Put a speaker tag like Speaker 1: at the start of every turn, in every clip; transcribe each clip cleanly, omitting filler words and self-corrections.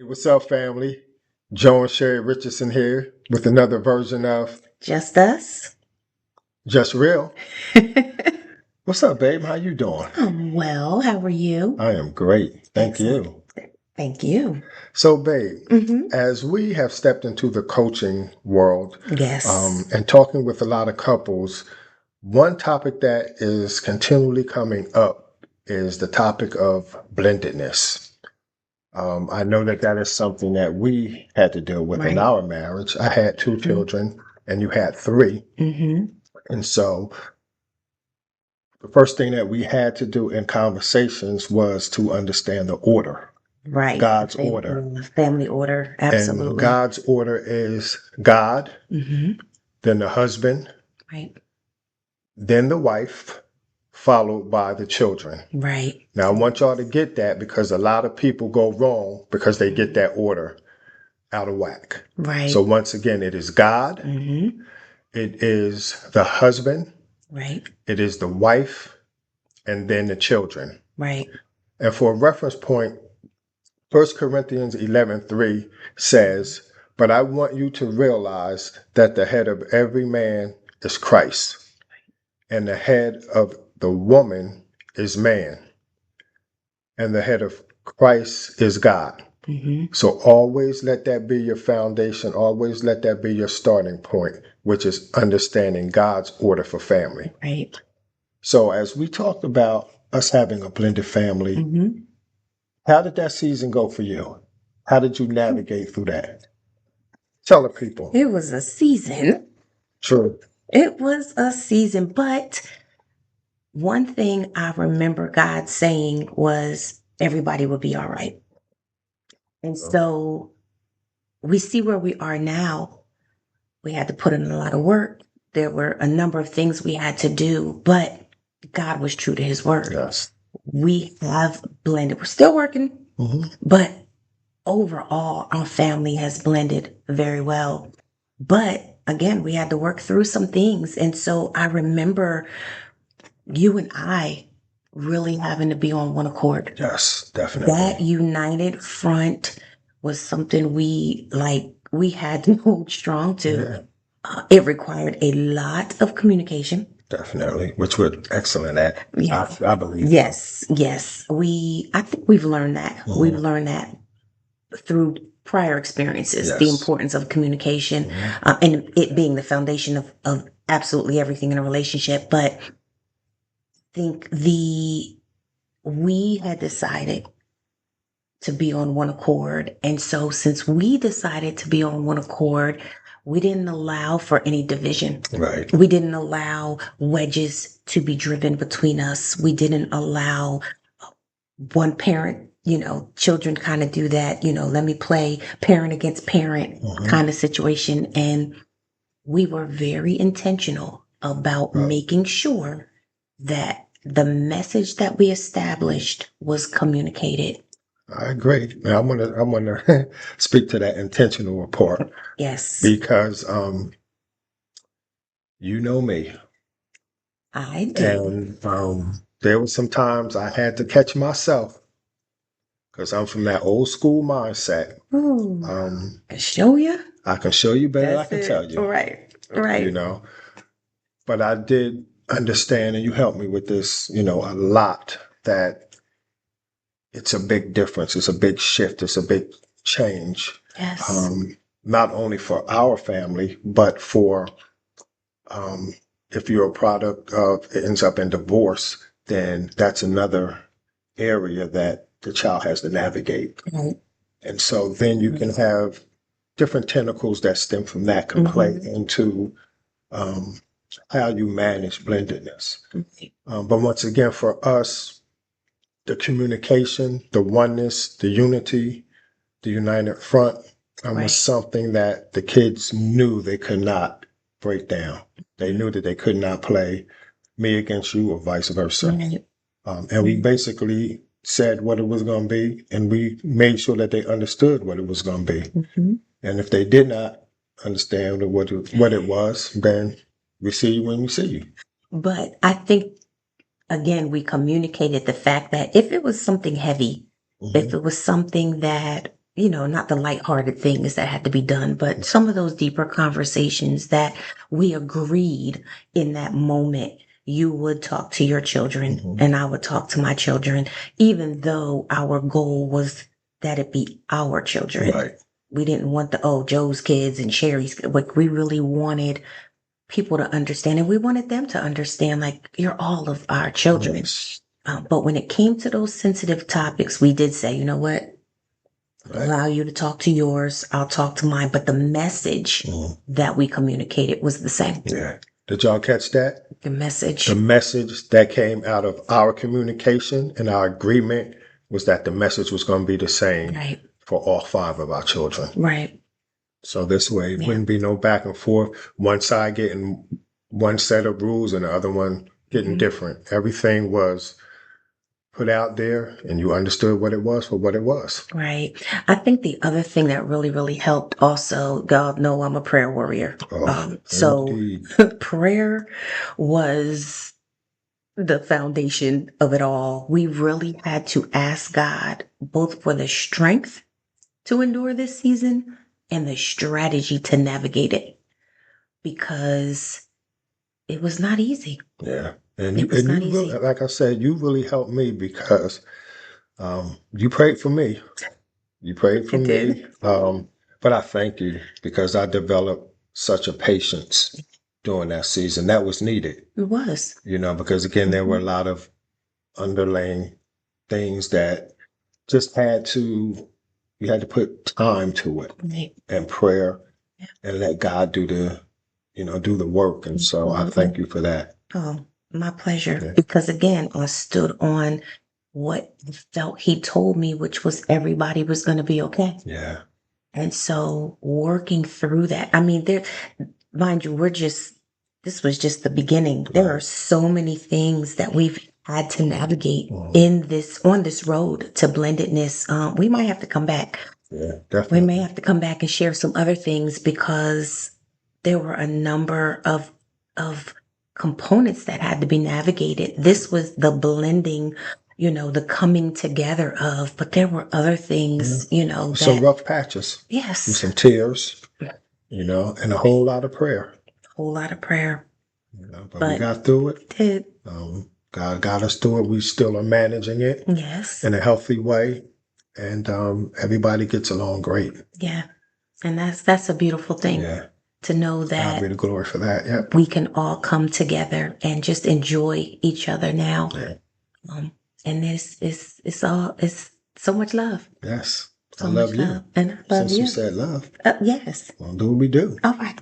Speaker 1: What's up, family? Joe and Sherri Richardson here with another version of
Speaker 2: Just us?
Speaker 1: Just Real. What's up, babe? How you doing?
Speaker 2: I'm well. How are you?
Speaker 1: I am great. Thank
Speaker 2: Excellent.
Speaker 1: you.
Speaker 2: Thank you.
Speaker 1: So, babe,
Speaker 2: Mm-hmm.
Speaker 1: as we have stepped into the coaching world
Speaker 2: Yes.
Speaker 1: and talking with a lot of couples, one topic that is continually coming up is the topic of blendedness. I know that that is something that we had to deal with in
Speaker 2: Right.
Speaker 1: our marriage. I had two children, and you had three.
Speaker 2: Mm-hmm.
Speaker 1: And so the first thing that we had to do in conversations was to understand the order,
Speaker 2: Right.
Speaker 1: God's order.
Speaker 2: Family order.
Speaker 1: And
Speaker 2: Absolutely.
Speaker 1: God's order is God,
Speaker 2: Mm-hmm.
Speaker 1: then the husband,
Speaker 2: Right.
Speaker 1: then the wife, followed by the children.
Speaker 2: Right.
Speaker 1: Now, I want y'all to get that because a lot of people go wrong because they get that order out of whack.
Speaker 2: Right.
Speaker 1: So, once again, it is God,
Speaker 2: Mm-hmm.
Speaker 1: it is the husband,
Speaker 2: Right.
Speaker 1: it is the wife, and then the children.
Speaker 2: Right.
Speaker 1: And for a reference point, 1 Corinthians 11:3 says, "But I want you to realize that the head of every man is Christ, and the head of the woman is man, and the head of Christ is God."
Speaker 2: Mm-hmm.
Speaker 1: So always let that be your foundation. Always let that be your starting point, which is understanding God's order for family.
Speaker 2: Right.
Speaker 1: So as we talked about us having a blended family,
Speaker 2: Mm-hmm.
Speaker 1: how did that season go for you? How did you navigate through that? Tell the people.
Speaker 2: It was a season.
Speaker 1: True.
Speaker 2: It was a season, but one thing I remember God saying was everybody will be all right. And so we see where we are now. We had to put in a lot of work. There were a number of things we had to do, but God was true to his word.
Speaker 1: Yes.
Speaker 2: We have blended. We're still working, but overall, our family has blended very well. But again, we had to work through some things. And so I remember you and I really having to be on one accord.
Speaker 1: Yes, definitely.
Speaker 2: That united front was something we had to hold strong to.
Speaker 1: Yeah,
Speaker 2: It required a lot of communication.
Speaker 1: definitely. Which we're excellent at.
Speaker 2: Yeah.
Speaker 1: I believe. So.
Speaker 2: Yes. I think we've learned that. We've
Speaker 1: Mhm.
Speaker 2: learned that through prior experiences, the
Speaker 1: Yes.
Speaker 2: importance of communication,
Speaker 1: Mhm.
Speaker 2: and it being the foundation of absolutely everything in a relationship. But I think we had decided to be on one accord. And so since we decided to be on one accord, we didn't allow for any division.
Speaker 1: Right.
Speaker 2: We didn't allow wedges to be driven between us. We didn't allow one parent, children kind of do that, let me play parent against parent kind of situation. And we were very intentional about making sure that the message that we established was communicated.
Speaker 1: I agree. Now, I'm gonna speak to that intentional part
Speaker 2: Yes,
Speaker 1: because you know me,
Speaker 2: I do.
Speaker 1: and there was some times I had to catch myself because I'm from that old school mindset.
Speaker 2: Ooh,
Speaker 1: Um,
Speaker 2: show you.
Speaker 1: I can show you better than I
Speaker 2: That's
Speaker 1: can tell
Speaker 2: it.
Speaker 1: you,
Speaker 2: Right,
Speaker 1: you
Speaker 2: right.
Speaker 1: know. But I did understand, and you helped me with this, a lot. That it's a big difference. It's a big shift. It's a big change.
Speaker 2: Yes.
Speaker 1: Not only for our family, but for um, if you're a product of it ends up in divorce, then that's another area that the child has to navigate.
Speaker 2: Right.
Speaker 1: And so then you can have different tentacles that stem from that can play into um, how you manage blendedness. But once again, for us, the communication, the oneness, the unity, the united front was
Speaker 2: Right.
Speaker 1: something that the kids knew they could not break down. They knew that they could not play me against you or vice versa.
Speaker 2: Right.
Speaker 1: And we basically said what it was going to be, and we made sure that they understood what it was going to be.
Speaker 2: Mhm.
Speaker 1: And if they did not understand what it was, then we see you when we see you.
Speaker 2: But I think, again, we communicated the fact that if it was something heavy, if
Speaker 1: Mhm.
Speaker 2: it was something that, not the lighthearted things that had to be done, but some of those deeper conversations that we agreed in that moment. You would talk to your children and I would talk to my children, even though our goal was that it be our children.
Speaker 1: Right.
Speaker 2: We didn't want Joe's kids and Sherry's. Like, we really wanted people to understand, and we wanted them to understand, like, you're all of our children.
Speaker 1: Yes.
Speaker 2: But when it came to those sensitive topics, we did say, you know what?
Speaker 1: Right.
Speaker 2: Allow you to talk to yours, I'll talk to mine. But the message that we communicated was the same.
Speaker 1: Yeah. Did y'all catch that?
Speaker 2: The message.
Speaker 1: The message that came out of our communication and our agreement was that the message was going to be the same
Speaker 2: Right.
Speaker 1: for all 5 of our children.
Speaker 2: Right.
Speaker 1: So this way, it wouldn't be no back and forth. One side getting one set of rules and the other one getting different. Everything was put out there and you understood what it was for what it was.
Speaker 2: Right. I think the other thing that really, really helped also, God know I'm a prayer warrior. So prayer was the foundation of it all. We really had to ask God both for the strength to endure this season and the strategy to navigate it, because it was not easy.
Speaker 1: Yeah. And you really, like I said, you really helped me because you prayed for me. You prayed for me. But I thank you because I developed such a patience during that season. That was needed.
Speaker 2: It was.
Speaker 1: Because again, there were a lot of underlying things that just you had to put time to it and prayer and let God do the work. And so I thank you for that.
Speaker 2: Oh, my pleasure. Because again, I stood on what I felt he told me, which was everybody was going to be okay.
Speaker 1: Yeah.
Speaker 2: And so working through that, I mean, mind you, this was just the beginning. There are so many things that we've had to navigate on this road to blendedness. We might have to come back.
Speaker 1: Yeah, definitely.
Speaker 2: We may have to come back and share some other things, because there were a number of components that had to be navigated. This was the blending, the coming together of, but there were other things,
Speaker 1: some rough patches.
Speaker 2: Yes.
Speaker 1: And some tears, and a whole lot of prayer.
Speaker 2: Whole lot of prayer.
Speaker 1: But we got through it. God got us through it. We still are managing it.
Speaker 2: Yes.
Speaker 1: In a healthy way. And everybody gets along great.
Speaker 2: Yeah. And that's a beautiful thing.
Speaker 1: Yeah.
Speaker 2: To know that
Speaker 1: God be the glory for that. Yeah.
Speaker 2: We can all come together and just enjoy each other now. Yeah. And it's so much love.
Speaker 1: Yes.
Speaker 2: So I love you. Love. And I love
Speaker 1: Since
Speaker 2: you.
Speaker 1: You said love.
Speaker 2: Yes.
Speaker 1: We'll do what we do.
Speaker 2: All right.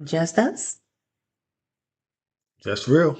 Speaker 2: Just us.
Speaker 1: Just real.